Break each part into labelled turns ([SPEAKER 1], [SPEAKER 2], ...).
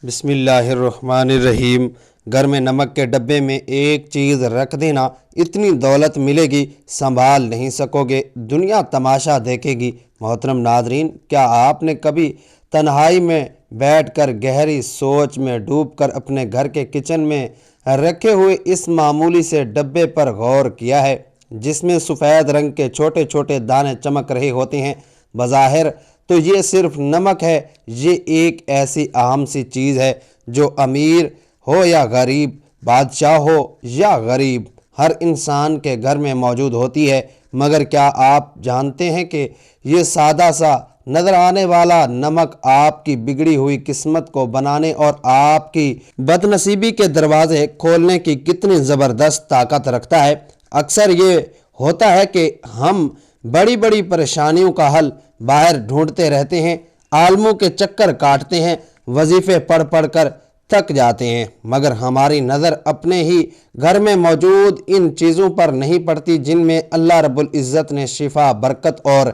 [SPEAKER 1] بسم اللہ الرحمن الرحیم۔ گھر میں نمک کے ڈبے میں ایک چیز رکھ دینا، اتنی دولت ملے گی سنبھال نہیں سکو گے، دنیا تماشا دیکھے گی۔ محترم ناظرین، کیا آپ نے کبھی تنہائی میں بیٹھ کر گہری سوچ میں ڈوب کر اپنے گھر کے کچن میں رکھے ہوئے اس معمولی سے ڈبے پر غور کیا ہے، جس میں سفید رنگ کے چھوٹے چھوٹے دانے چمک رہے ہوتے ہیں؟ بظاہر تو یہ صرف نمک ہے۔ یہ ایک ایسی عام سی چیز ہے جو امیر ہو یا غریب، بادشاہ ہو یا غریب، ہر انسان کے گھر میں موجود ہوتی ہے۔ مگر کیا آپ جانتے ہیں کہ یہ سادہ سا نظر آنے والا نمک آپ کی بگڑی ہوئی قسمت کو بنانے اور آپ کی بد نصیبی کے دروازے کھولنے کی کتنی زبردست طاقت رکھتا ہے؟ اکثر یہ ہوتا ہے کہ ہم بڑی بڑی پریشانیوں کا حل باہر ڈھونڈتے رہتے ہیں، عالموں کے چکر کاٹتے ہیں، وظیفے پڑھ پڑھ کر تھک جاتے ہیں، مگر ہماری نظر اپنے ہی گھر میں موجود ان چیزوں پر نہیں پڑتی جن میں اللہ رب العزت نے شفا، برکت اور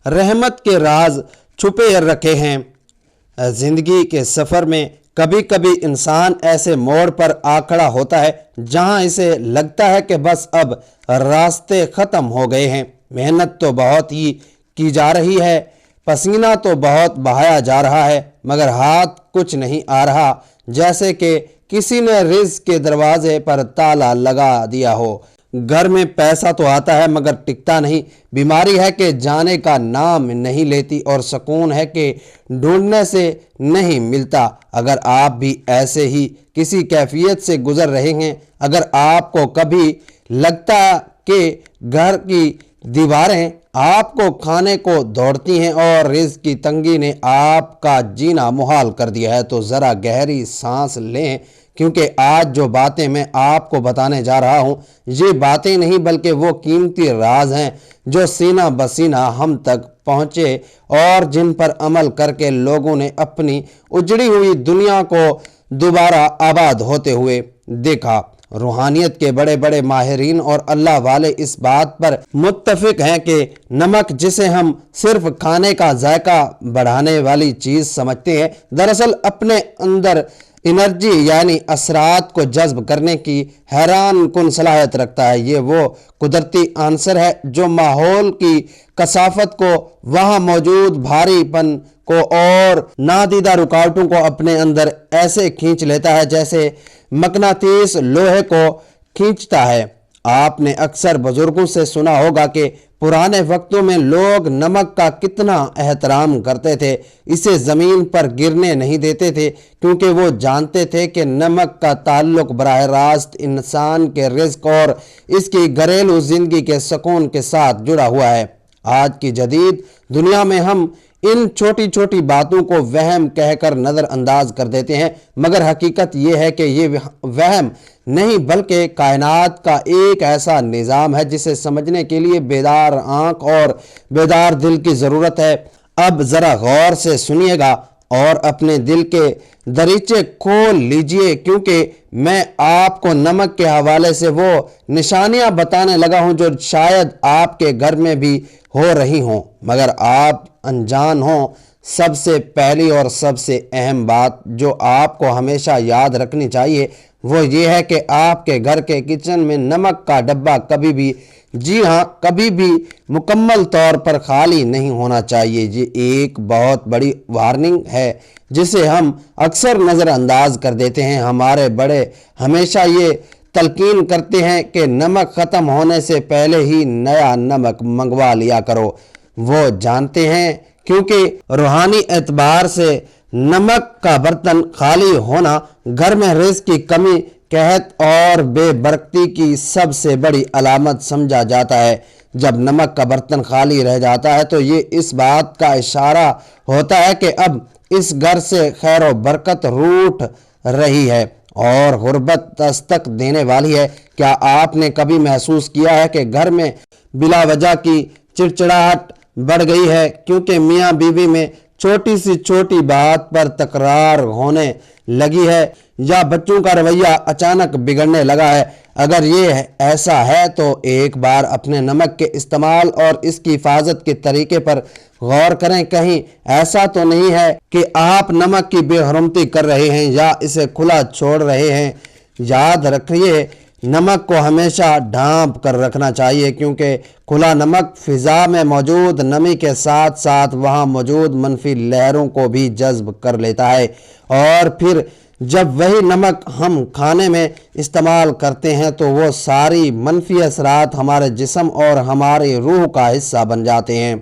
[SPEAKER 1] رحمت کے راز چھپے رکھے ہیں۔ زندگی کے سفر میں کبھی کبھی انسان ایسے موڑ پر آ کھڑا ہوتا ہے جہاں اسے لگتا ہے کہ بس اب راستے ختم ہو گئے ہیں، محنت تو بہت ہی کی جا رہی ہے، پسینہ تو بہت بہایا جا رہا ہے، مگر ہاتھ کچھ نہیں آ رہا، جیسے کہ کسی نے رزق کے دروازے پر تالا لگا دیا ہو۔ گھر میں پیسہ تو آتا ہے مگر ٹکتا نہیں، بیماری ہے کہ جانے کا نام نہیں لیتی، اور سکون ہے کہ ڈھونڈنے سے نہیں ملتا۔ اگر آپ بھی ایسے ہی کسی کیفیت سے گزر رہے ہیں، اگر آپ کو کبھی لگتا کہ گھر کی دیواریں آپ کو کھانے کو دوڑتی ہیں اور رزق کی تنگی نے آپ کا جینا محال کر دیا ہے، تو ذرا گہری سانس لیں، کیونکہ آج جو باتیں میں آپ کو بتانے جا رہا ہوں، یہ باتیں نہیں بلکہ وہ قیمتی راز ہیں جو سینہ بسینہ ہم تک پہنچے اور جن پر عمل کر کے لوگوں نے اپنی اجڑی ہوئی دنیا کو دوبارہ آباد ہوتے ہوئے دیکھا۔ روحانیت کے بڑے بڑے ماہرین اور اللہ والے اس بات پر متفق ہیں کہ نمک، جسے ہم صرف کھانے کا ذائقہ بڑھانے والی چیز سمجھتے ہیں، دراصل اپنے اندر انرجی یعنی اثرات کو جذب کرنے کی حیران کن صلاحیت رکھتا ہے۔ یہ وہ قدرتی عنصر ہے جو ماحول کی کثافت کو، وہاں موجود بھاری پن کو اور نادیدہ رکاوٹوں کو اپنے اندر ایسے کھینچ لیتا ہے جیسے مقناطیس لوہے کو کھینچتا ہے۔ آپ نے اکثر بزرگوں سے سنا ہوگا کہ پرانے وقتوں میں لوگ نمک کا کتنا احترام کرتے تھے، اسے زمین پر گرنے نہیں دیتے تھے، کیونکہ وہ جانتے تھے کہ نمک کا تعلق براہ راست انسان کے رزق اور اس کی گھریلو زندگی کے سکون کے ساتھ جڑا ہوا ہے۔ آج کی جدید دنیا میں ہم ان چھوٹی چھوٹی باتوں کو وہم کہہ کر نظر انداز کر دیتے ہیں، مگر حقیقت یہ ہے کہ یہ وہم نہیں بلکہ کائنات کا ایک ایسا نظام ہے جسے سمجھنے کے لیے بیدار آنکھ اور بیدار دل کی ضرورت ہے۔ اب ذرا غور سے سنیے گا اور اپنے دل کے دریچے کھول لیجئے، کیونکہ میں آپ کو نمک کے حوالے سے وہ نشانیاں بتانے لگا ہوں جو شاید آپ کے گھر میں بھی ہو رہی ہوں، مگر آپ انجان ہوں۔ سب سے پہلی اور سب سے اہم بات جو آپ کو ہمیشہ یاد رکھنی چاہیے وہ یہ ہے کہ آپ کے گھر کے کچن میں نمک کا ڈبہ کبھی بھی، جی ہاں کبھی بھی، مکمل طور پر خالی نہیں ہونا چاہیے۔ یہ ایک بہت بڑی وارننگ ہے جسے ہم اکثر نظر انداز کر دیتے ہیں۔ ہمارے بڑے ہمیشہ یہ تلقین کرتے ہیں کہ نمک ختم ہونے سے پہلے ہی نیا نمک منگوا لیا کرو۔ وہ جانتے ہیں کیونکہ روحانی اعتبار سے نمک کا برتن خالی ہونا گھر میں رزق کی کمی، قحط اور بے برکتی کی سب سے بڑی علامت سمجھا جاتا ہے۔ جب نمک کا برتن خالی رہ جاتا ہے تو یہ اس بات کا اشارہ ہوتا ہے کہ اب اس گھر سے خیر و برکت روٹھ رہی ہے اور غربت دستک دینے والی ہے۔ کیا آپ نے کبھی محسوس کیا ہے کہ گھر میں بلا وجہ کی چڑچڑاہٹ بڑھ گئی ہے کیونکہ میاں بیوی میں چھوٹی سی چھوٹی بات پر تکرار ہونے لگی ہے، یا بچوں کا رویہ اچانک بگڑنے لگا ہے؟ اگر یہ ایسا ہے تو ایک بار اپنے نمک کے استعمال اور اس کی حفاظت کے طریقے پر غور کریں۔ کہیں ایسا تو نہیں ہے کہ آپ نمک کی بے حرمتی کر رہے ہیں یا اسے کھلا چھوڑ رہے ہیں۔ یاد رکھیے، نمک کو ہمیشہ ڈھانپ کر رکھنا چاہیے، کیونکہ کھلا نمک فضا میں موجود نمی کے ساتھ ساتھ وہاں موجود منفی لہروں کو بھی جذب کر لیتا ہے، اور پھر جب وہی نمک ہم کھانے میں استعمال کرتے ہیں تو وہ ساری منفی اثرات ہمارے جسم اور ہماری روح کا حصہ بن جاتے ہیں،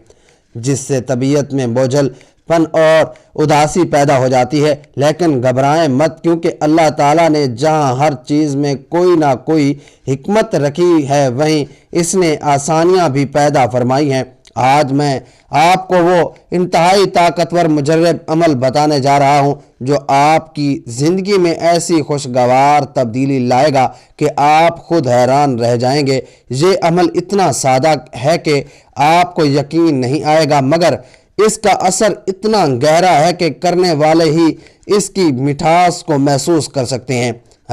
[SPEAKER 1] جس سے طبیعت میں بوجھل پن اور اداسی پیدا ہو جاتی ہے۔ لیکن گھبرائیں مت، کیونکہ اللہ تعالیٰ نے جہاں ہر چیز میں کوئی نہ کوئی حکمت رکھی ہے، وہیں اس نے آسانیاں بھی پیدا فرمائی ہیں۔ آج میں آپ کو وہ انتہائی طاقتور مجرب عمل بتانے جا رہا ہوں جو آپ کی زندگی میں ایسی خوشگوار تبدیلی لائے گا کہ آپ خود حیران رہ جائیں گے۔ یہ عمل اتنا سادہ ہے کہ آپ کو یقین نہیں آئے گا، مگر اس کا اثر اتنا گہرا ہے کہ کرنے والے ہی اس کی مٹھاس کو محسوس کر سکتے ہیں۔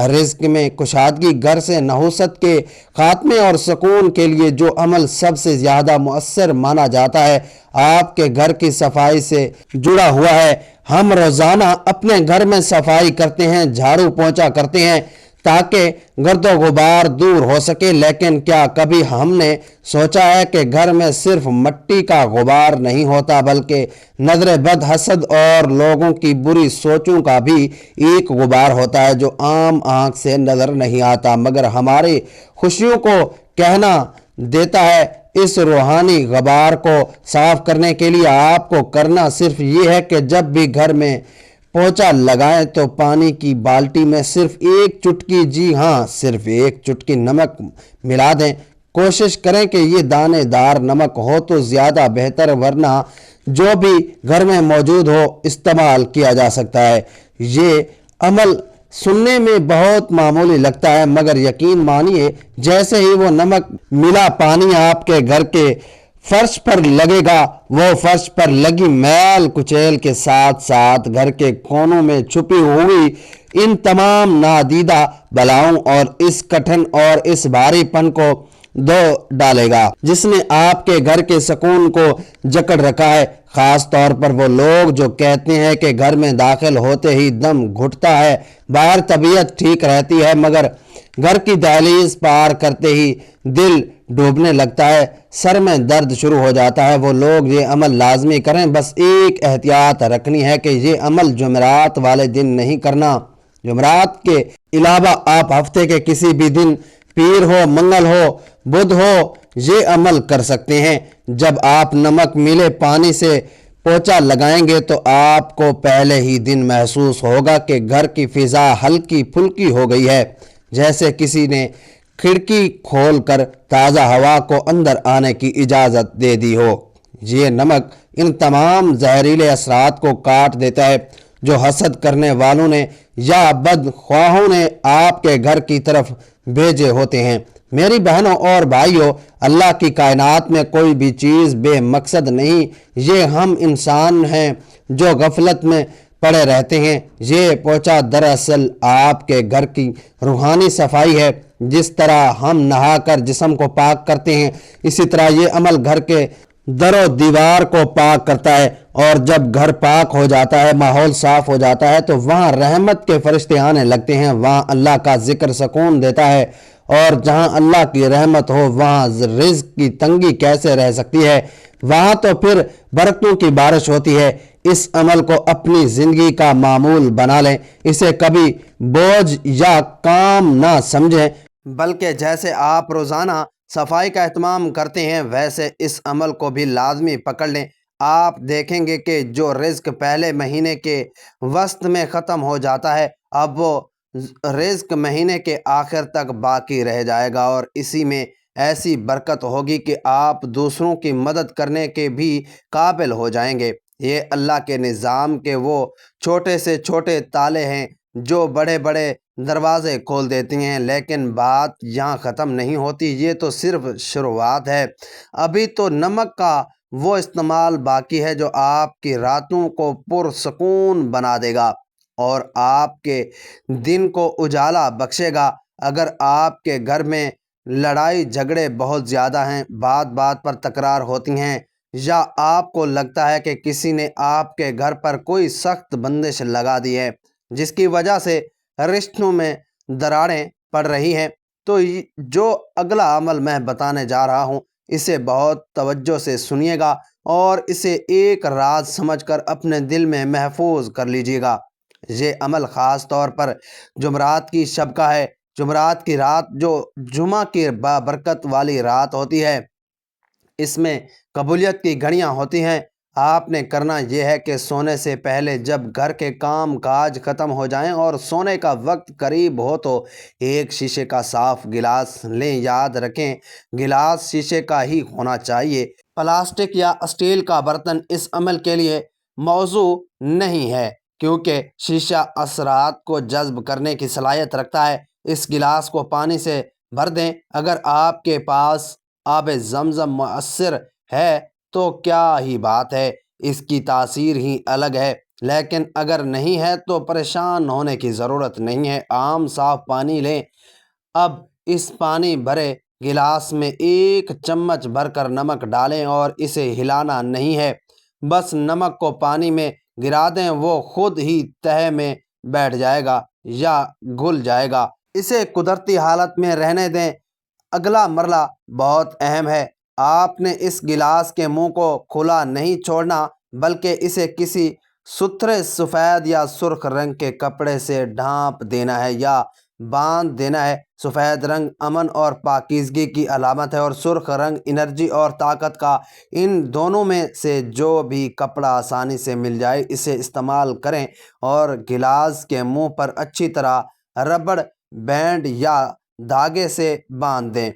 [SPEAKER 1] رزق میں کشادگی، گھر سے نحوست کے خاتمے اور سکون کے لیے جو عمل سب سے زیادہ مؤثر مانا جاتا ہے، آپ کے گھر کی صفائی سے جڑا ہوا ہے۔ ہم روزانہ اپنے گھر میں صفائی کرتے ہیں، جھاڑو پونچھا کرتے ہیں تاکہ گرد و غبار دور ہو سکے، لیکن کیا کبھی ہم نے سوچا ہے کہ گھر میں صرف مٹی کا غبار نہیں ہوتا، بلکہ نظر بد، حسد اور لوگوں کی بری سوچوں کا بھی ایک غبار ہوتا ہے جو عام آنکھ سے نظر نہیں آتا مگر ہماری خوشیوں کو کہنا دیتا ہے۔ اس روحانی غبار کو صاف کرنے کے لیے آپ کو کرنا صرف یہ ہے کہ جب بھی گھر میں پونچھا لگائیں تو پانی کی بالٹی میں صرف ایک چٹکی، جی ہاں صرف ایک چٹکی نمک ملا دیں۔ کوشش کریں کہ یہ دانے دار نمک ہو تو زیادہ بہتر، ورنہ جو بھی گھر میں موجود ہو استعمال کیا جا سکتا ہے۔ یہ عمل سننے میں بہت معمولی لگتا ہے، مگر یقین مانیے جیسے ہی وہ نمک ملا پانی آپ کے گھر کے فرش پر لگے گا، وہ فرش پر لگی میل کچیل کے ساتھ ساتھ گھر کے کونوں میں چھپی ہوئی ان تمام نادیدہ بلاؤں اور اس کٹھن اور اس بھاری پن کو دھو ڈالے گا جس نے آپ کے گھر کے سکون کو جکڑ رکھا ہے۔ خاص طور پر وہ لوگ جو کہتے ہیں کہ گھر میں داخل ہوتے ہی دم گھٹتا ہے، باہر طبیعت ٹھیک رہتی ہے مگر گھر کی دہلیز پار کرتے ہی دل ڈوبنے لگتا ہے، سر میں درد شروع ہو جاتا ہے، وہ لوگ یہ عمل لازمی کریں۔ بس ایک احتیاط رکھنی ہے کہ یہ عمل جمعرات والے دن نہیں کرنا۔ جمعرات کے علاوہ آپ ہفتے کے کسی بھی دن، پیر ہو، منگل ہو، بدھ ہو، یہ عمل کر سکتے ہیں۔ جب آپ نمک ملے پانی سے پونچھا لگائیں گے تو آپ کو پہلے ہی دن محسوس ہوگا کہ گھر کی فضا ہلکی پھلکی ہو گئی ہے، جیسے کسی نے کھڑکی کھول کر تازہ ہوا کو اندر آنے کی اجازت دے دی ہو۔ یہ نمک ان تمام زہریلے اثرات کو کاٹ دیتا ہے جو حسد کرنے والوں نے یا بد خواہوں نے آپ کے گھر کی طرف بھیجے ہوتے ہیں۔ میری بہنوں اور بھائیوں، اللہ کی کائنات میں کوئی بھی چیز بے مقصد نہیں، یہ ہم انسان ہیں جو غفلت میں پڑے رہتے ہیں۔ یہ پونچھا دراصل آپ کے گھر کی روحانی صفائی ہے۔ جس طرح ہم نہا کر جسم کو پاک کرتے ہیں، اسی طرح یہ عمل گھر کے در و دیوار کو پاک کرتا ہے، اور جب گھر پاک ہو جاتا ہے، ماحول صاف ہو جاتا ہے تو وہاں رحمت کے فرشتے آنے لگتے ہیں، وہاں اللہ کا ذکر سکون دیتا ہے، اور جہاں اللہ کی رحمت ہو وہاں رزق کی تنگی کیسے رہ سکتی ہے، وہاں تو پھر برکتوں کی بارش ہوتی ہے۔ اس عمل کو اپنی زندگی کا معمول بنا لیں، اسے کبھی بوجھ یا کام نہ سمجھیں، بلکہ جیسے آپ روزانہ صفائی کا اہتمام کرتے ہیں ویسے اس عمل کو بھی لازمی پکڑ لیں۔ آپ دیکھیں گے کہ جو رزق پہلے مہینے کے وسط میں ختم ہو جاتا ہے، اب وہ رزق مہینے کے آخر تک باقی رہ جائے گا، اور اسی میں ایسی برکت ہوگی کہ آپ دوسروں کی مدد کرنے کے بھی قابل ہو جائیں گے۔ یہ اللہ کے نظام کے وہ چھوٹے سے چھوٹے تالے ہیں جو بڑے بڑے دروازے کھول دیتی ہیں، لیکن بات یہاں ختم نہیں ہوتی، یہ تو صرف شروعات ہے۔ ابھی تو نمک کا وہ استعمال باقی ہے جو آپ کی راتوں کو پرسکون بنا دے گا اور آپ کے دن کو اجالا بخشے گا۔ اگر آپ کے گھر میں لڑائی جھگڑے بہت زیادہ ہیں، بات بات پر تکرار ہوتی ہیں، یا آپ کو لگتا ہے کہ کسی نے آپ کے گھر پر کوئی سخت بندش لگا دی ہے جس کی وجہ سے رشتوں میں دراڑیں پڑ رہی ہیں، تو جو اگلا عمل میں بتانے جا رہا ہوں اسے بہت توجہ سے سنیے گا اور اسے ایک راز سمجھ کر اپنے دل میں محفوظ کر لیجیے گا۔ یہ عمل خاص طور پر جمعرات کی شب کا ہے۔ جمعرات کی رات جو جمعہ کی بابرکت والی رات ہوتی ہے، اس میں قبولیت کی گھڑیاں ہوتی ہیں۔ آپ نے کرنا یہ ہے کہ سونے سے پہلے جب گھر کے کام کاج ختم ہو جائیں اور سونے کا وقت قریب ہو تو ایک شیشے کا صاف گلاس لیں۔ یاد رکھیں، گلاس شیشے کا ہی ہونا چاہیے، پلاسٹک یا اسٹیل کا برتن اس عمل کے لیے موضوع نہیں ہے، کیونکہ شیشہ اثرات کو جذب کرنے کی صلاحیت رکھتا ہے۔ اس گلاس کو پانی سے بھر دیں۔ اگر آپ کے پاس آب زمزم مؤثر ہے تو کیا ہی بات ہے، اس کی تاثیر ہی الگ ہے، لیکن اگر نہیں ہے تو پریشان ہونے کی ضرورت نہیں ہے۔ عام صاف پانی لیں۔ اب اس پانی بھرے گلاس میں ایک چمچ بھر کر نمک ڈالیں اور اسے ہلانا نہیں ہے، بس نمک کو پانی میں گرا دیں، وہ خود ہی تہہ میں بیٹھ جائے گا یا گھل جائے گا۔ اسے قدرتی حالت میں رہنے دیں۔ اگلا مرحلہ بہت اہم ہے۔ آپ نے اس گلاس کے منہ کو کھلا نہیں چھوڑنا، بلکہ اسے کسی ستھرے سفید یا سرخ رنگ کے کپڑے سے ڈھانپ دینا ہے یا باندھ دینا ہے۔ سفید رنگ امن اور پاکیزگی کی علامت ہے اور سرخ رنگ انرجی اور طاقت کا۔ ان دونوں میں سے جو بھی کپڑا آسانی سے مل جائے اسے استعمال کریں اور گلاس کے منہ پر اچھی طرح ربڑ بینڈ یا دھاگے سے باندھ دیں۔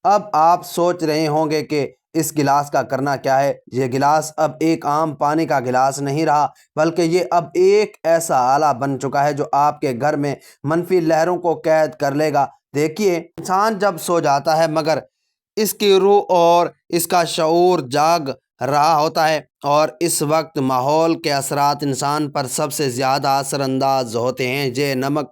[SPEAKER 1] اب آپ سوچ رہے ہوں گے کہ اس گلاس کا کرنا کیا ہے۔ یہ گلاس اب ایک عام پانی کا گلاس نہیں رہا، بلکہ یہ اب ایک ایسا آلہ بن چکا ہے جو آپ کے گھر میں منفی لہروں کو قید کر لے گا۔ دیکھیے، انسان جب سو جاتا ہے مگر اس کی روح اور اس کا شعور جاگ رہا ہوتا ہے، اور اس وقت ماحول کے اثرات انسان پر سب سے زیادہ اثر انداز ہوتے ہیں۔ یہ نمک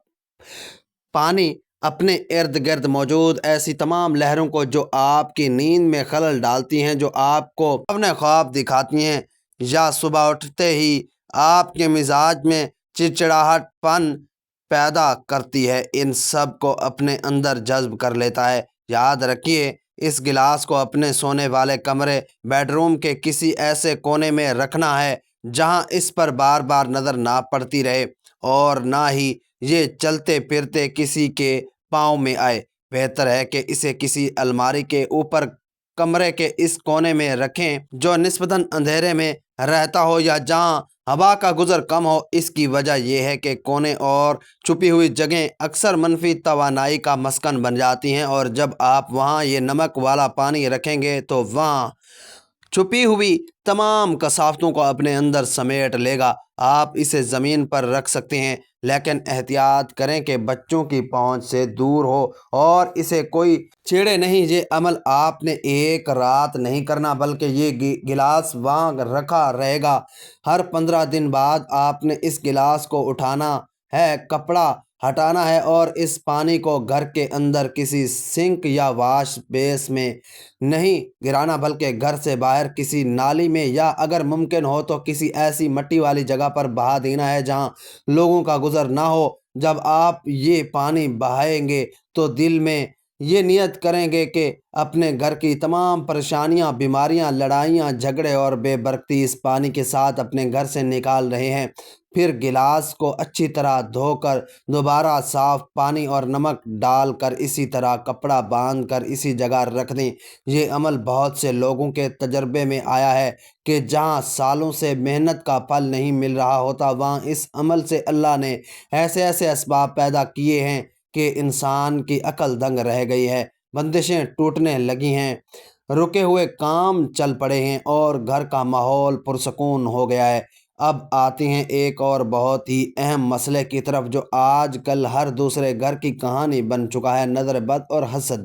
[SPEAKER 1] پانی اپنے ارد گرد موجود ایسی تمام لہروں کو جو آپ کی نیند میں خلل ڈالتی ہیں، جو آپ کو اپنے خواب دکھاتی ہیں یا صبح اٹھتے ہی آپ کے مزاج میں چڑچڑاہٹ پن پیدا کرتی ہے، ان سب کو اپنے اندر جذب کر لیتا ہے۔ یاد رکھیے، اس گلاس کو اپنے سونے والے کمرے، بیڈ روم کے کسی ایسے کونے میں رکھنا ہے جہاں اس پر بار بار نظر نہ پڑتی رہے، اور نہ ہی یہ چلتے پھرتے کسی کے پاؤں میں آئے۔ بہتر ہے کہ اسے کسی الماری کے اوپر کمرے کے اس کونے میں رکھیں جو نسبتاً اندھیرے میں رہتا ہو یا جہاں ہوا کا گزر کم ہو۔ اس کی وجہ یہ ہے کہ کونے اور چھپی ہوئی جگہیں اکثر منفی توانائی کا مسکن بن جاتی ہیں، اور جب آپ وہاں یہ نمک والا پانی رکھیں گے تو وہاں چھپی ہوئی تمام کثافتوں کو اپنے اندر سمیٹ لے گا۔ آپ اسے زمین پر رکھ سکتے ہیں، لیکن احتیاط کریں کہ بچوں کی پہنچ سے دور ہو اور اسے کوئی چھیڑے نہیں۔ یہ عمل آپ نے ایک رات نہیں کرنا، بلکہ یہ گلاس وہاں رکھا رہے گا۔ ہر 15 دن بعد آپ نے اس گلاس کو اٹھانا ہے، کپڑا ہٹانا ہے اور اس پانی کو گھر کے اندر کسی سنک یا واش بیس میں نہیں گرانا، بلکہ گھر سے باہر کسی نالی میں یا اگر ممکن ہو تو کسی ایسی مٹی والی جگہ پر بہا دینا ہے جہاں لوگوں کا گزر نہ ہو۔ جب آپ یہ پانی بہائیں گے تو دل میں یہ نیت کریں گے کہ اپنے گھر کی تمام پریشانیاں، بیماریاں، لڑائیاں، جھگڑے اور بے برکتی اس پانی کے ساتھ اپنے گھر سے نکال رہے ہیں۔ پھر گلاس کو اچھی طرح دھو کر دوبارہ صاف پانی اور نمک ڈال کر اسی طرح کپڑا باندھ کر اسی جگہ رکھ دیں۔ یہ عمل بہت سے لوگوں کے تجربے میں آیا ہے کہ جہاں سالوں سے محنت کا پھل نہیں مل رہا ہوتا، وہاں اس عمل سے اللہ نے ایسے ایسے اسباب پیدا کیے ہیں کہ انسان کی عقل دنگ رہ گئی ہے، بندشیں ٹوٹنے لگی ہیں، رکے ہوئے کام چل پڑے ہیں اور گھر کا ماحول پرسکون ہو گیا ہے۔ اب آتے ہیں ایک اور بہت ہی اہم مسئلے کی طرف جو آج کل ہر دوسرے گھر کی کہانی بن چکا ہے: نظر بد اور حسد۔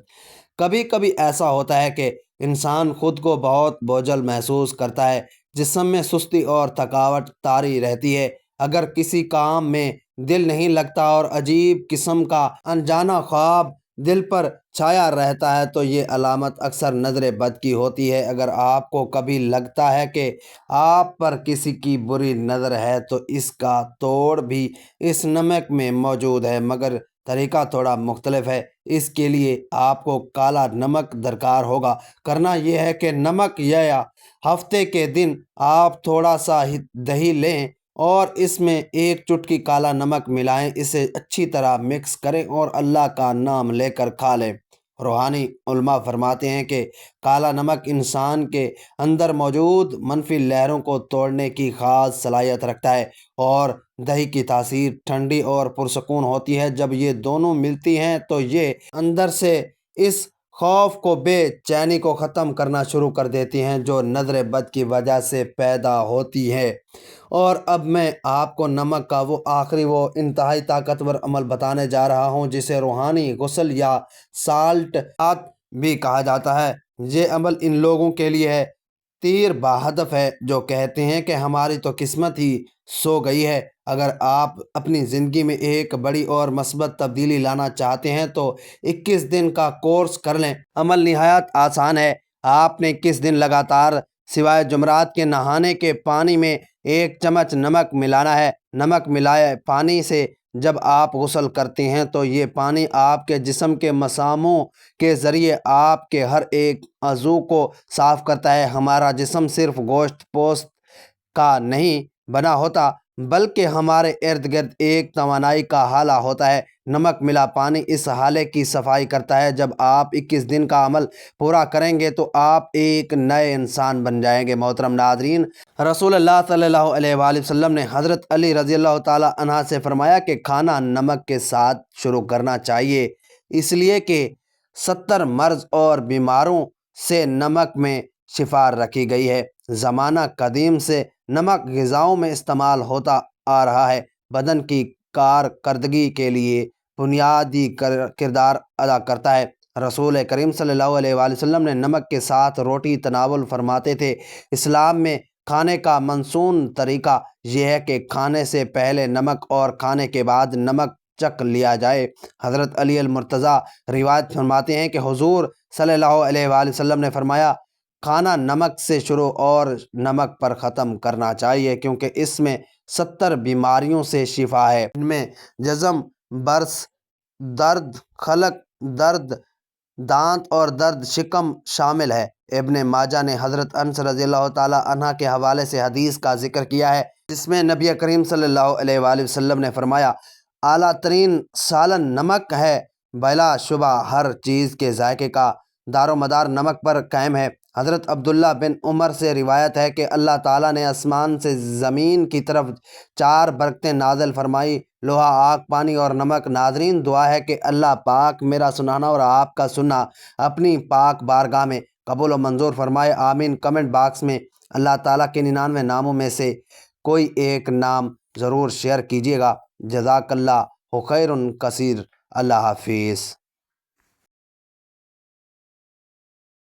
[SPEAKER 1] کبھی کبھی ایسا ہوتا ہے کہ انسان خود کو بہت بوجھل محسوس کرتا ہے، جسم میں سستی اور تھکاوٹ طاری رہتی ہے۔ اگر کسی کام میں دل نہیں لگتا اور عجیب قسم کا انجانا خواب دل پر چھایا رہتا ہے تو یہ علامت اکثر نظر بد کی ہوتی ہے۔ اگر آپ کو کبھی لگتا ہے کہ آپ پر کسی کی بری نظر ہے تو اس کا توڑ بھی اس نمک میں موجود ہے، مگر طریقہ تھوڑا مختلف ہے۔ اس کے لیے آپ کو کالا نمک درکار ہوگا۔ کرنا یہ ہے کہ نمک یا ہفتے کے دن آپ تھوڑا سا دہی لیں اور اس میں ایک چٹکی کالا نمک ملائیں، اسے اچھی طرح مکس کریں اور اللہ کا نام لے کر کھا لیں۔ روحانی علماء فرماتے ہیں کہ کالا نمک انسان کے اندر موجود منفی لہروں کو توڑنے کی خاص صلاحیت رکھتا ہے، اور دہی کی تاثیر ٹھنڈی اور پرسکون ہوتی ہے۔ جب یہ دونوں ملتی ہیں تو یہ اندر سے اس خوف کو، بے چینی کو ختم کرنا شروع کر دیتی ہیں جو نظر بد کی وجہ سے پیدا ہوتی ہے۔ اور اب میں آپ کو نمک کا وہ آخری انتہائی طاقتور عمل بتانے جا رہا ہوں جسے روحانی غسل یا سالٹ بات بھی کہا جاتا ہے۔ یہ عمل ان لوگوں کے لیے ہے، تیر بہدف ہے، جو کہتے ہیں کہ ہماری تو قسمت ہی سو گئی ہے۔ اگر آپ اپنی زندگی میں ایک بڑی اور مثبت تبدیلی لانا چاہتے ہیں تو 21 دن کا کورس کر لیں۔ عمل نہایت آسان ہے۔ آپ نے 21 دن لگاتار سوائے جمعرات کے نہانے کے پانی میں 1 چمچ نمک ملانا ہے۔ نمک ملائے پانی سے جب آپ غسل کرتے ہیں تو یہ پانی آپ کے جسم کے مساموں کے ذریعے آپ کے ہر ایک عضو کو صاف کرتا ہے۔ ہمارا جسم صرف گوشت پوست کا نہیں بنا ہوتا، بلکہ ہمارے ارد گرد ایک توانائی کا ہالہ ہوتا ہے۔ نمک ملا پانی اس ہالے کی صفائی کرتا ہے۔ جب آپ 21 دن کا عمل پورا کریں گے تو آپ ایک نئے انسان بن جائیں گے۔ محترم ناظرین، رسول اللہ صلی اللہ علیہ وآلہ وسلم نے حضرت علی رضی اللہ تعالیٰ عنہ سے فرمایا کہ کھانا نمک کے ساتھ شروع کرنا چاہیے، اس لیے کہ 70 مرض اور بیماروں سے نمک میں شفا رکھی گئی ہے۔ زمانہ قدیم سے نمک غذاؤں میں استعمال ہوتا آ رہا ہے، بدن کی کارکردگی کے لیے بنیادی کردار ادا کرتا ہے۔ رسول کریم صلی اللہ علیہ وآلہ وسلم نے نمک کے ساتھ روٹی تناول فرماتے تھے۔ اسلام میں کھانے کا منسون طریقہ یہ ہے کہ کھانے سے پہلے نمک اور کھانے کے بعد نمک چکھ لیا جائے۔ حضرت علی المرتضیٰ روایت فرماتے ہیں کہ حضور صلی اللہ علیہ وآلہ وسلم نے فرمایا، کھانا نمک سے شروع اور نمک پر ختم کرنا چاہیے، کیونکہ اس میں 70 بیماریوں سے شفا ہے۔ ان میں جزم، برس، درد خلق، درد دانت اور درد شکم شامل ہے۔ ابن ماجہ نے حضرت انس رضی اللہ تعالیٰ عنہ کے حوالے سے حدیث کا ذکر کیا ہے جس میں نبی کریم صلی اللہ علیہ وآلہ وسلم نے فرمایا، اعلیٰ ترین سالن نمک ہے، بلا شبہ ہر چیز کے ذائقے کا دار و مدار نمک پر قائم ہے۔ حضرت عبداللہ بن عمر سے روایت ہے کہ اللہ تعالیٰ نے آسمان سے زمین کی طرف 4 برکتیں نازل فرمائی، لوہا، آگ، پانی اور نمک۔ ناظرین، دعا ہے کہ اللہ پاک میرا سنانا اور آپ کا سننا اپنی پاک بارگاہ میں قبول و منظور فرمائے، آمین۔ کمنٹ باکس میں اللہ تعالیٰ کے 99 ناموں میں سے کوئی ایک نام ضرور شیئر کیجیے گا۔ جزاک اللہ خیر کثیر۔ اللہ حافظ۔